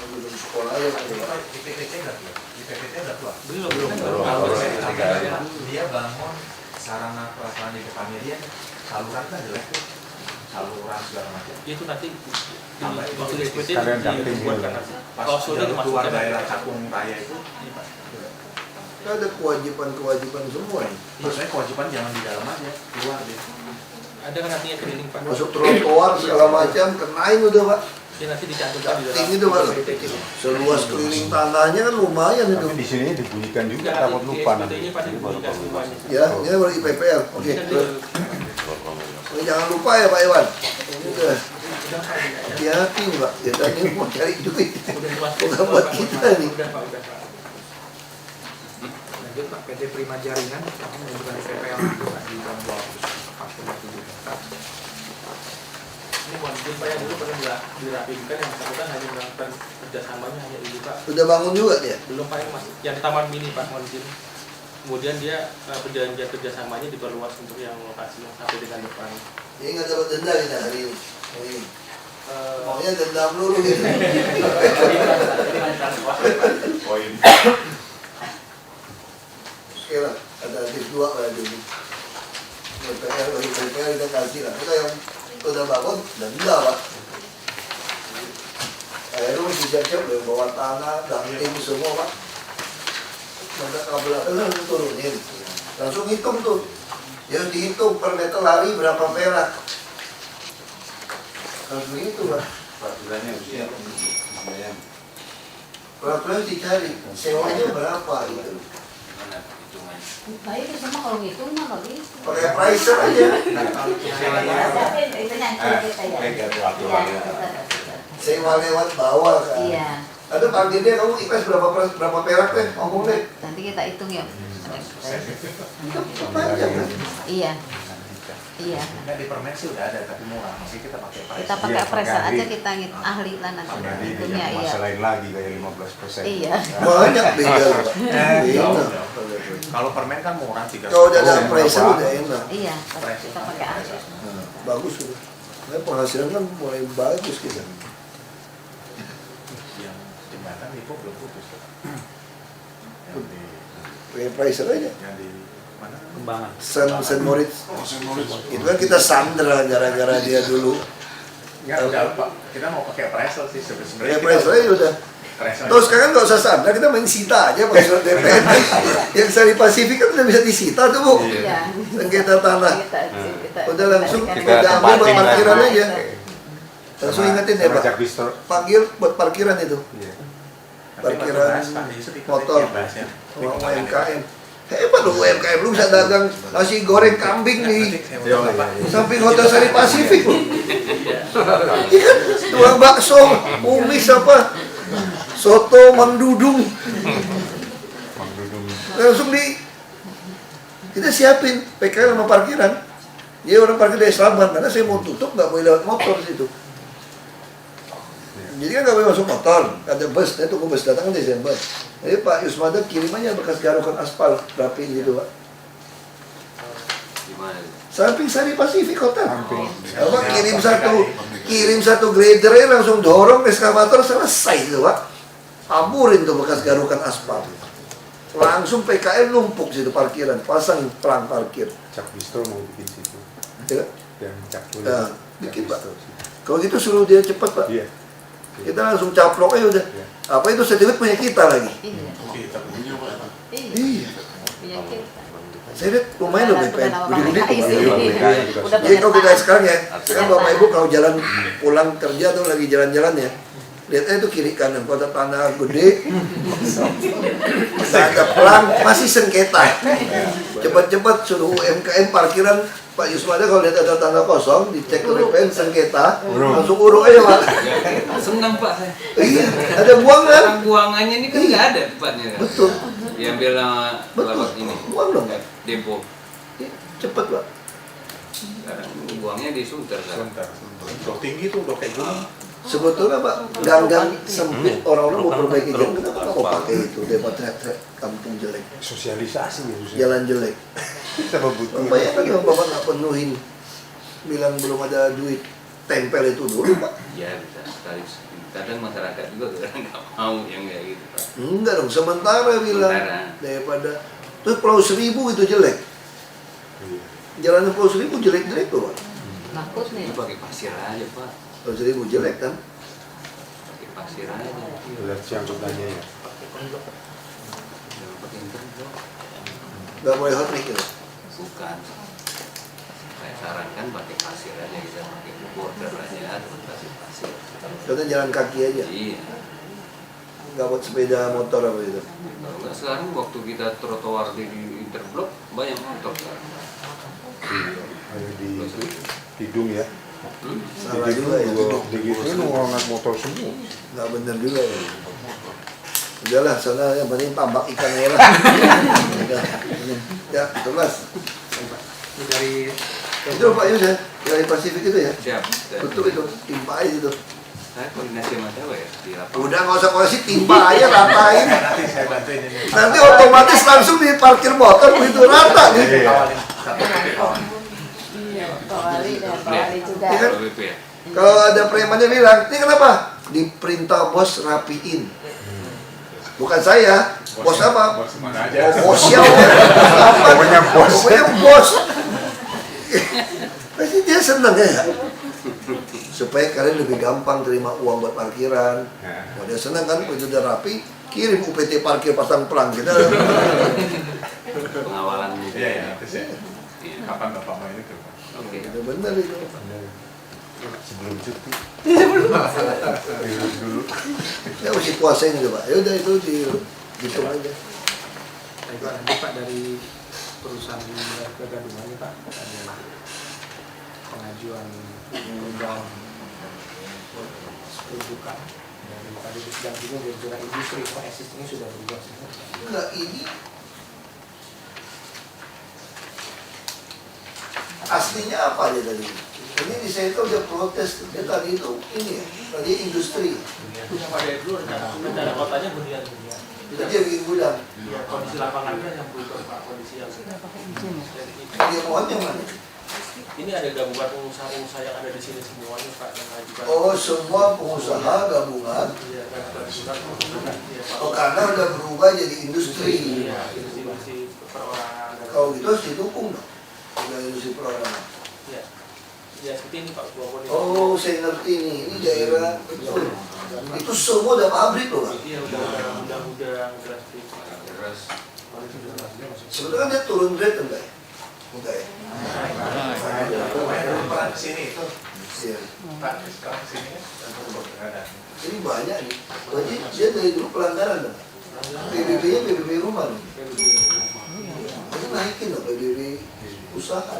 Belum sekolah ya, Pak. Di PPT udah keluar. Di PPT udah keluar. Belum. Dia bangun sarana prasarana di depannya dia saluran kan jelek tuh. Saluran segala macam. Itu nanti Tambah waktu di SPT Sekalian ducting dibuatkan juga. nanti. Pas Kalau sudah jalur keluar dimasukkan daerah Cakung Raya itu, Ada kewajiban-kewajiban semua ini. maksudnya kewajiban jangan di dalam aja, keluar dia. ada kan nantinya keliling Pak. Masuk trotoar segala macam, kenain udah, Pak. Dia nanti dicantumkan di dalam. Tinggi tuh, Pak. Seluas keliling tanahnya kan lumayan itu. Tapi di sini dibunyikan juga Enggak, takut di lupa SPT nanti. ini pada diberikan semuanya. Ya, ini baru IPPL. Oke, Kan terus. dia- Ini jangan lupa ya Pak Iwan. Ini udah hati-hati Pak. Kita ini mau cari duit. Udah luas. Bukan buat kita nih. Udah Pak, udah Pak. Lanjut Pak, PT Prima Jaringan kami menunjukkan PPL itu Pak di jam 247 hektar. Ini mohon izin Pak yang dulu pernah dirapimkan yang bersangkutan hanya melakukan kerjasamanya hanya ini Pak. Udah bangun juga dia. Belum Pak yang masih yang Taman Mini Pak mohon izin. Kemudian dia perjanjian kerjasamanya diperluas untuk yang lokasi yang sampai dengan depan. Ini nggak dapat denda kita hari ini. Hari ini. Eh, Maunya denda peluru gitu. Poin. Oke lah. Alternatif 2 pada dulu. DPR udah kasih lah. Kita yang udah bangun, udah gila Pak. Akhirnya masih siap-siap udah bawa tanah, dangling semua Pak. Maka kabel langsung turunin. Langsung hitung tuh. Ya dihitung per meter lari berapa perak. Harus begitu Pak. Peraturannya usia. Peraturan dicari, sewanya berapa gitu. Mana hitungannya? Baik itu semua kalau ngitung mah nggak bisa. Pakai pricer aja. Itu nanti kita ya. Iya, Sewa lewat bawah kan. iya. Ada targetnya kamu ikhlas berapa perak deh, ngomong deh. Nanti kita hitung ya. Panjang kan? Iya. Iya. Nggak di permen sih udah ada, tapi murah. Masih kita pakai price. Kita pakai Iya, appraisal pakai aja kita ahli lah nanti. Jadi Hitungnya jangan iya. masalahin lagi kayak 15%. Iya. Banyak beda Pak. Jauh, Beda. jauh. Kalau permen kan murah 300. Kalau udah ada Oh, appraisal berapa? udah enak. Iya, kita pakai ahli. Nah, bagus sudah. Nah, penghasilan kan mulai bagus kita. Yang jembatan itu belum putus. Yang di Pakai appraisal aja. yang di mana? Kembangan. San Moritz. Oh, saya nulis. Itu kan kita sandra gara-gara dia dulu. Enggak, udah Pak. Kita mau pakai appraisal sih Pakai sebenarnya. appraisal aja udah. Appraisal. Terus sekarang nggak usah sandra, kita main sita aja pakai surat DPR. Yang Sari Pasifik kan udah bisa disita tuh Bu. Iya. Sengketa tanah. Kita Udah langsung kita udah ambil buat tempatin parkiran lah. aja. Langsung ingetin ya Sama Pak. Cak Bistro. Panggil buat parkiran itu. Iya. Parkiran motor. ya. UMKM. Hebat loh UMKM, lu bisa dagang nasi goreng kambing nih samping Hotel Sari Pasifik loh. Iya kan, tukang bakso, umis apa, soto, Mang Dudung, Mang Dudung. langsung kita siapin PKL sama parkiran. Jadi orang parkir dari Selamat, karena saya mau tutup nggak boleh lewat motor di situ. Jadi kan nggak boleh masuk motor, ada bus, nah itu bus datang kan Desember. Jadi Pak Yusmada kirim aja bekas garukan aspal, rapiin gitu Pak. Gimana? Samping Sari Pasifik Hotel. Samping. Apa kirim satu grader aja langsung dorong eskavator selesai itu Pak. Aburin tuh bekas garukan aspal. Langsung PKL numpuk situ parkiran, pasang pelang parkir. Cak Bistro mau bikin situ. Ya. Yang Cak Bistro. Ya, bikin, Pak. Kalau gitu suruh dia cepat Pak. Iya. Kita langsung caplok aja udah. Iya. Apa itu sertifikat punya kita lagi? Iya. Kita Punya Pak. Iya. Punya kita. Saya lihat lumayan loh BPN. Gede-gede tuh Pak. Udah Jadi kalau kita punya sekarang ya, sekarang Bapak Ibu kalau jalan pulang kerja atau lagi jalan-jalan ya, lihat aja tuh kiri kanan, kota tanah gede, ada pelang, masih sengketa. Cepat-cepat suruh UMKM parkiran Pak Yusmada kalau lihat ada tanah kosong, dicek ke BPN sengketa, langsung uruk aja Pak. Senang Pak saya. Iya, ada buangan. Orang buangannya ini kan nggak ada tempatnya kan. Betul, Diambil sama betul. lapak ini. Buang dong. Depo. Iya, cepet Pak. Sekarang buangnya di Sunter kan. sebentar. Udah tinggi tuh, udah kayak gunung. Sebetulnya Pak, gang-gang sempit orang-orang mau perbaiki jalan, kenapa nggak mau pakai itu daripada trek-trek kampung jelek, Sosialisasi ya susah. jalan jelek. Kita butuh. Bayangkan kalau Bapak nggak penuhin, bilang belum ada duit, tempel itu dulu Pak. Ya bisa sekali. Kadang masyarakat juga kadang nggak mau yang kayak gitu Pak. Enggak dong, sementara bilang Sementara. daripada terus Pulau Seribu itu jelek, Iya. jalan Pulau Seribu jelek-jelek tuh Pak. Takut nih. Ini pakai pasir aja Pak. Pulau Seribu jelek kan? Pakai pasir aja. Lihat siang kotanya ya. Jangan pakai internet. Nggak boleh hot mic itu. Bukan. Saya sarankan pakai pasir aja, kita pakai border aja, pakai pasir. Kita jalan kaki aja, Iya. nggak buat sepeda motor apa itu. Kalau nggak sekarang waktu kita trotoar di Interblok banyak motor sekarang. Ada di Hidung ya. Salah juga ya, Di gitu orang naik motor semua. nggak bener juga ya. Udahlah, sana yang penting tambak ikan merah. Ya, itu Mas. Ini dari Itu Pak Yus ya, dari Pasifik itu ya. Siap. Betul itu, timpa aja itu. Saya koordinasi sama siapa ya di lapangan. Udah nggak usah koleksi, timpa aja, ratain. Nanti saya bantuin ini. Nanti otomatis langsung di parkir motor begitu rata nih. Awalin satu awal. Iya, Pak Wali dan Pak Wali juga. Iya kan? OBP ya. Kalau ada premannya bilang, ini kenapa? Diperintah bos rapiin. Bukan saya, Bos apa? Bos mana aja. Oh, bos siapa? Pokoknya bos. Pokoknya bos. Pasti dia senang ya. Supaya kalian lebih gampang terima uang buat parkiran. Nah. Kalau dia senang kan, begitu udah rapi, kirim UPT parkir pasang pelang kita. Pengawalan juga. Iya, ya, itu sih. Iya. Kapan Bapak mau ini tuh? Oke. Itu benar itu. Sebelum cuti. Dulu. Ya mesti puasain juga Pak. Ya udah itu dihitung aja. Nah, itu ada Pak dari perusahaan di kegaduhan ini Pak, ada pengajuan undang rujukan dari tadi sedang juga dari zona industri, Pak existingnya sudah berubah semua. Enggak, ini aslinya apa dia tadi? Ini di saya udah protes. Dia tadi itu ini ya, tadi industri. Yang pada dulu rencana kotanya hunian. Itu dia bikin gudang. Ya, kondisi lapangannya yang berubah Pak, kondisi yang Dia mau yang mana? ini ada gabungan pengusaha-pengusaha yang ada di sini semuanya Pak yang mengajukan. Oh, semua pengusaha gabungan. Iya, gabungan pengusaha. Iya, Pak. Oh, karena udah berubah jadi industri. Iya, industri perorangan. Kalau gitu harus didukung dong. Udah industri perorangan. Iya. Ya seperti ini Pak, Oh, saya ngerti nih. Ini daerah betul. Itu semua udah pabrik loh, Pak. Iya, udah undang-undang drastis. Terus Sebetulnya kan dia turun grade enggak ya? Enggak ya? Pak di sini itu. Iya. Pak sekarang di sini ada. Ini banyak nih. Berarti dia dari dulu pelanggaran dong. PBB-nya PBB rumah nih. Ini naikin loh PBB usaha.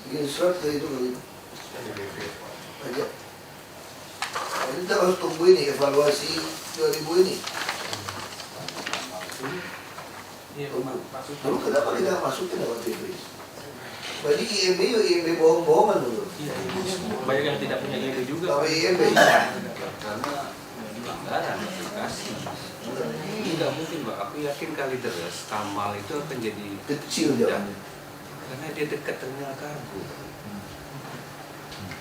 Bikin surat dari itu kali. Aja. Nah, ini kita harus tunggu ini evaluasi 2000 ini. Iya, maksudnya. Dulu kenapa kita masukin lewat PBB? Berarti IMB yuk IMB bohong-bohongan dulu. Iya, banyak yang tidak punya ide juga. Tapi IMB. karena pelanggaran aplikasi. Ini nggak mungkin Pak. Aku yakin kali terus Kamal itu akan jadi Kecil jalannya. karena dia dekat terminal kargo.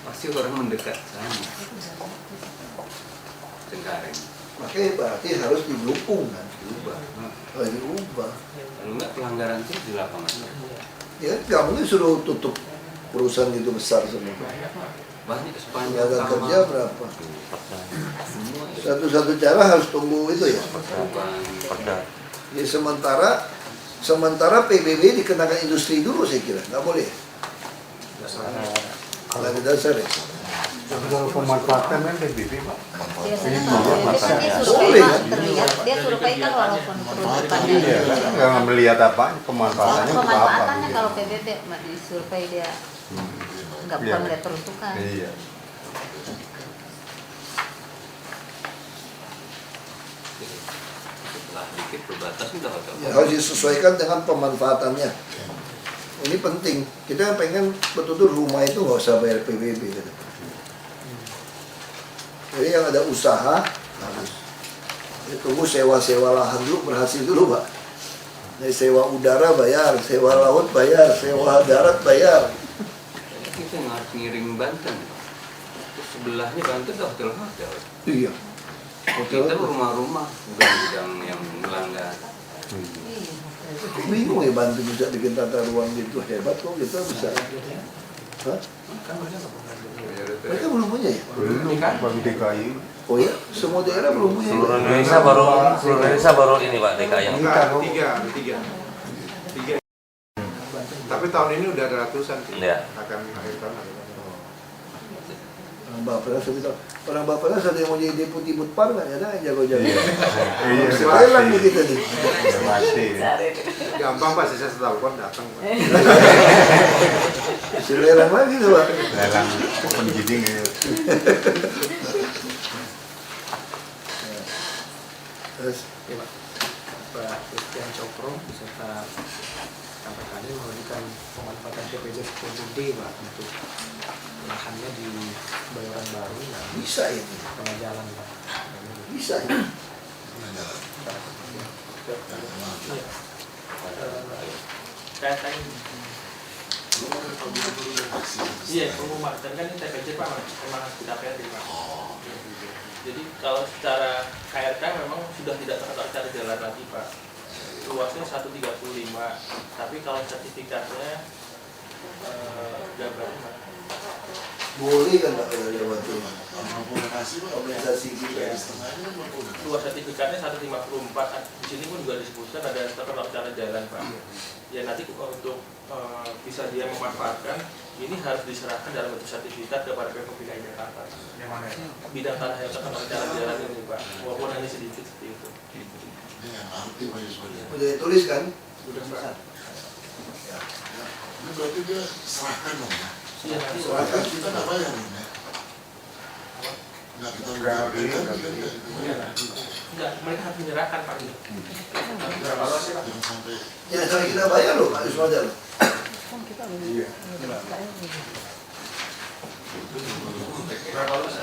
Pasti orang mendekat sana. Cengkareng. Makanya berarti harus didukung kan, diubah. Harus diubah. Kalau nggak pelanggaran itu di lapangan. Ya nggak mungkin suruh tutup perusahaan itu besar semua. Banyak sepanjang Tenaga Kamal. kerja berapa? Semua itu Satu-satu cara harus tunggu itu ya. bukan Ya sementara PBB dikenakan industri dulu saya kira, nggak boleh. Kalau ada dasar ya. Tapi kalau pemanfaatan kan PBB Pak. Biasanya kalau PBB kan dia suruh Boleh, pay kan? terlihat, dia suruh pay kan walaupun peruntukannya. Iya kan nggak melihat apa pemanfaatannya untuk apa. Pemanfaatannya gitu. kalau PBB di survei dia nggak Iya. bukan melihat peruntukan. Iya. setelah dikit berbatas udah hotel. Ya, harus disesuaikan dengan pemanfaatannya. Ini penting. Kita pengen betul-betul rumah itu nggak usah bayar PBB gitu. Jadi yang ada usaha harus. Ya, tunggu sewa-sewa lahan dulu berhasil dulu Pak. Dari sewa udara bayar, sewa laut bayar, sewa darat bayar. Kita yang harus ngiring Banten. Terus sebelahnya Banten udah hotel-hotel. Iya. Kita rumah-rumah, gudang-gudang yang melanggar. Bingung ya Bantu bisa bikin tata ruang gitu, hebat kok kita bisa. Hah? Mereka belum punya ya? Belum baru DKI. Oh ya, semua daerah belum punya. Seluruh Indonesia baru ini Pak DKI yang Enggak, Tiga. Tapi tahun ini udah ada ratusan sih. Iya. Akan akhir tahun. Orang Bapenas saya bilang, orang Bapenas ada yang mau jadi deputi Budpar nggak ada yang jago-jago. Iya, Sekarang nih kita nih. Udah pasti. Gampang Pak, sisa setahun datang Pak. Selelang lagi tuh Pak. Lelang open bidding ya. Terus, Ya Pak, Pak Christian Cokro beserta rekan-rekannya mengajukan pemanfaatan TPJ 10D Pak untuk lahannya di Bayoran Baru dan bisa ini, tengah jalan Pak. bisa ini. Kayak tadi Belum ada Pak Gubernur dan aksi. Iya, pengumuman. Dan kan ini TPJ Pak, memang harus kita PRD Pak. Jadi kalau secara KRK memang sudah tidak terkena cara jalan lagi Pak. Luasnya 135, tapi kalau sertifikatnya gambarnya Pak. Boleh kan Pak kalau lewat itu? Kompensasi Pak. Kompensasi gitu ya. Setengahnya Pak udah. Luas sertifikatnya 154. Di sini pun juga disebutkan ada terkena cara jalan Pak. Ya nanti untuk bisa dia memanfaatkan, ini harus diserahkan dalam bentuk sertifikat kepada Pemprov DKI Jakarta. Yang mana ya? Bidang tanah yang terkena cara jalan ini Pak, walaupun hanya sedikit seperti itu. Ini yang arti Pak Yusuf. Udah ditulis kan? Sudah Pak. Ya. Ini berarti dia serahkan dong ya. Iya nanti Serahkan. Kita nggak bayar dong ya. Nggak kita Nggak beli, bayar, nggak kita beli. enggak, mereka harus menyerahkan Pak. Berapa luas sih Pak? jangan sampai Ya sampai kita bayar loh Pak Yusuf aja loh. Iya. Berapa luas?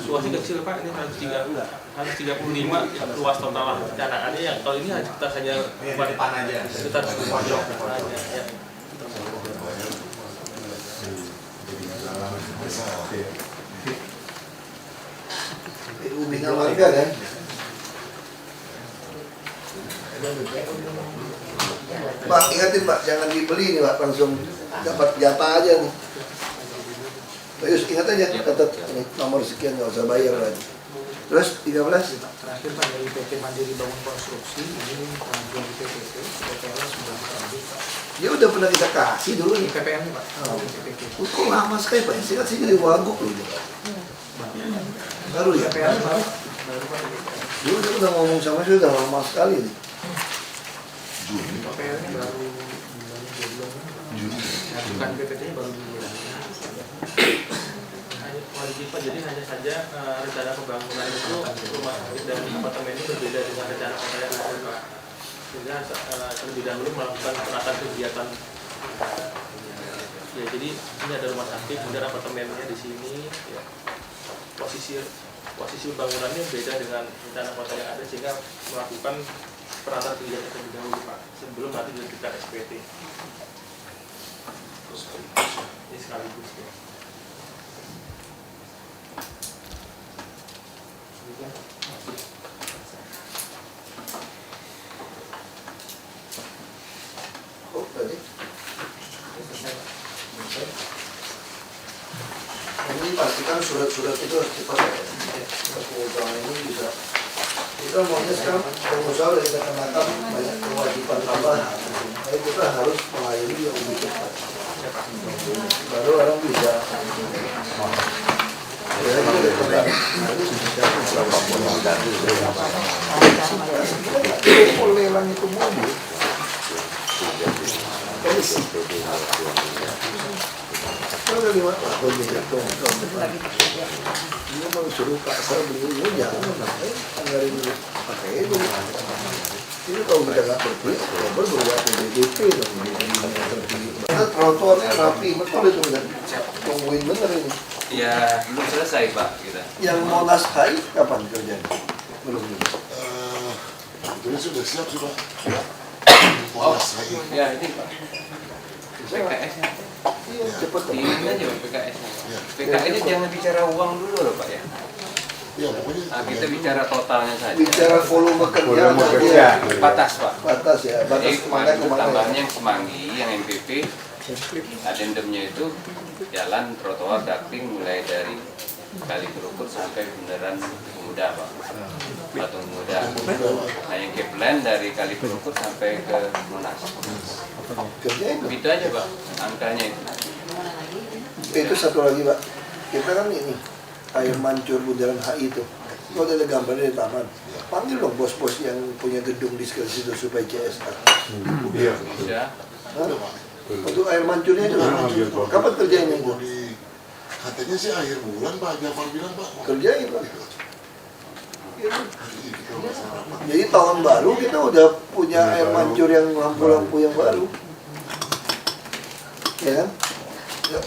Luasnya kecil Pak, ini 135 luas total rencanaannya yang kalau ini kita hanya Di depan aja. sekitar pojok aja ya. Bina warga kan? Pak, ingatin Pak, jangan dibeli nih Pak, langsung dapat jatah aja nih. Pak Yus, ingat aja, catat ini, nomor sekian, nggak usah bayar lagi. Terus 13? Terakhir Pak dari PT Mandiri Bangun Konstruksi, ini pengajuan di PPT, PPL sudah terbit Pak. Ya udah pernah kita kasih dulu Di nih. PPL nih Pak. Oh. PPT. Kok lama sekali Pak, sih sih jadi wagub loh. Baru ya? PPL baru Pak. Dulu dia udah ngomong sama saya udah lama sekali nih. PPL nya baru bulan 2 bulan. Nah, bukan PPT-nya baru 2 bulan. Wajib Pak, jadi hanya saja rencana pembangunan itu rumah sakit dan apartemen ini berbeda dengan rencana kota yang ada Pak. Sehingga terlebih dahulu melakukan penataan kegiatan. Ya jadi ini ada rumah sakit, kemudian apartemennya di sini. Ya. Posisi bangunannya beda dengan rencana kota yang ada sehingga melakukan penataan kegiatan terlebih dahulu Pak sebelum nanti diterbitkan SPT. Ini sekaligus ya. Oh, tadi. Ini pastikan surat-surat itu harus cepat ya. Pengusaha ini bisa. Kita maunya sekarang pengusaha udah kita kenakan banyak kewajiban tambahan. Jadi kita harus melayani yang lebih cepat. Baru orang bisa. Ya, kita udah kenal. Harus bisa. Kalau lelang itu mobil. Kalau udah 5 tahun nih, dia mau suruh Pak saya beli ini jangan anggarin dulu pakai itu. Ini kalau kita nggak terpilih, berbuat PDP dong. Karena trotoarnya rapi, betul itu kan? Tungguin bener ini. Ya, belum selesai Pak kita. Yang Monas High kapan kerjanya? Belum. itu sudah siap sih Pak. Oh, Monas lagi. ya ini Pak. PKS -nya. Iya, cepet Di ini aja Pak, PKS -nya. Ya. PKS-nya jangan bicara uang dulu loh Pak ya. Ya pokoknya. Nah, kita bicara totalnya saja. bicara volume kerja Volume saja. kerja. Batas Pak. Batas ya, batas Jadi kemarin itu kemana tambahannya ya? yang Semanggi, yang MPP, adendumnya itu jalan trotoar ducting mulai dari Kali Kerukut sampai Bundaran Pemuda Pak. Patung Pemuda. Nah yang Keplen dari Kali Kerukut sampai ke Monas. Kerja itu. Begitu aja Pak, angkanya itu. Itu satu lagi Pak, kita kan ini air mancur Bundaran HI itu. Kalau ada gambarnya di taman, panggil dong bos-bos yang punya gedung di sekitar situ supaya CSR. Iya. Bisa. Hah? Untuk air mancurnya itu kapan kerjanya itu? Katanya sih akhir bulan Pak Jafar bilang Pak. Kerjain Pak. Iya. Hari ini kalau nggak salah Pak. Jadi tahun baru kita udah punya air mancur yang lampu-lampu yang baru. Ya kan? Ya,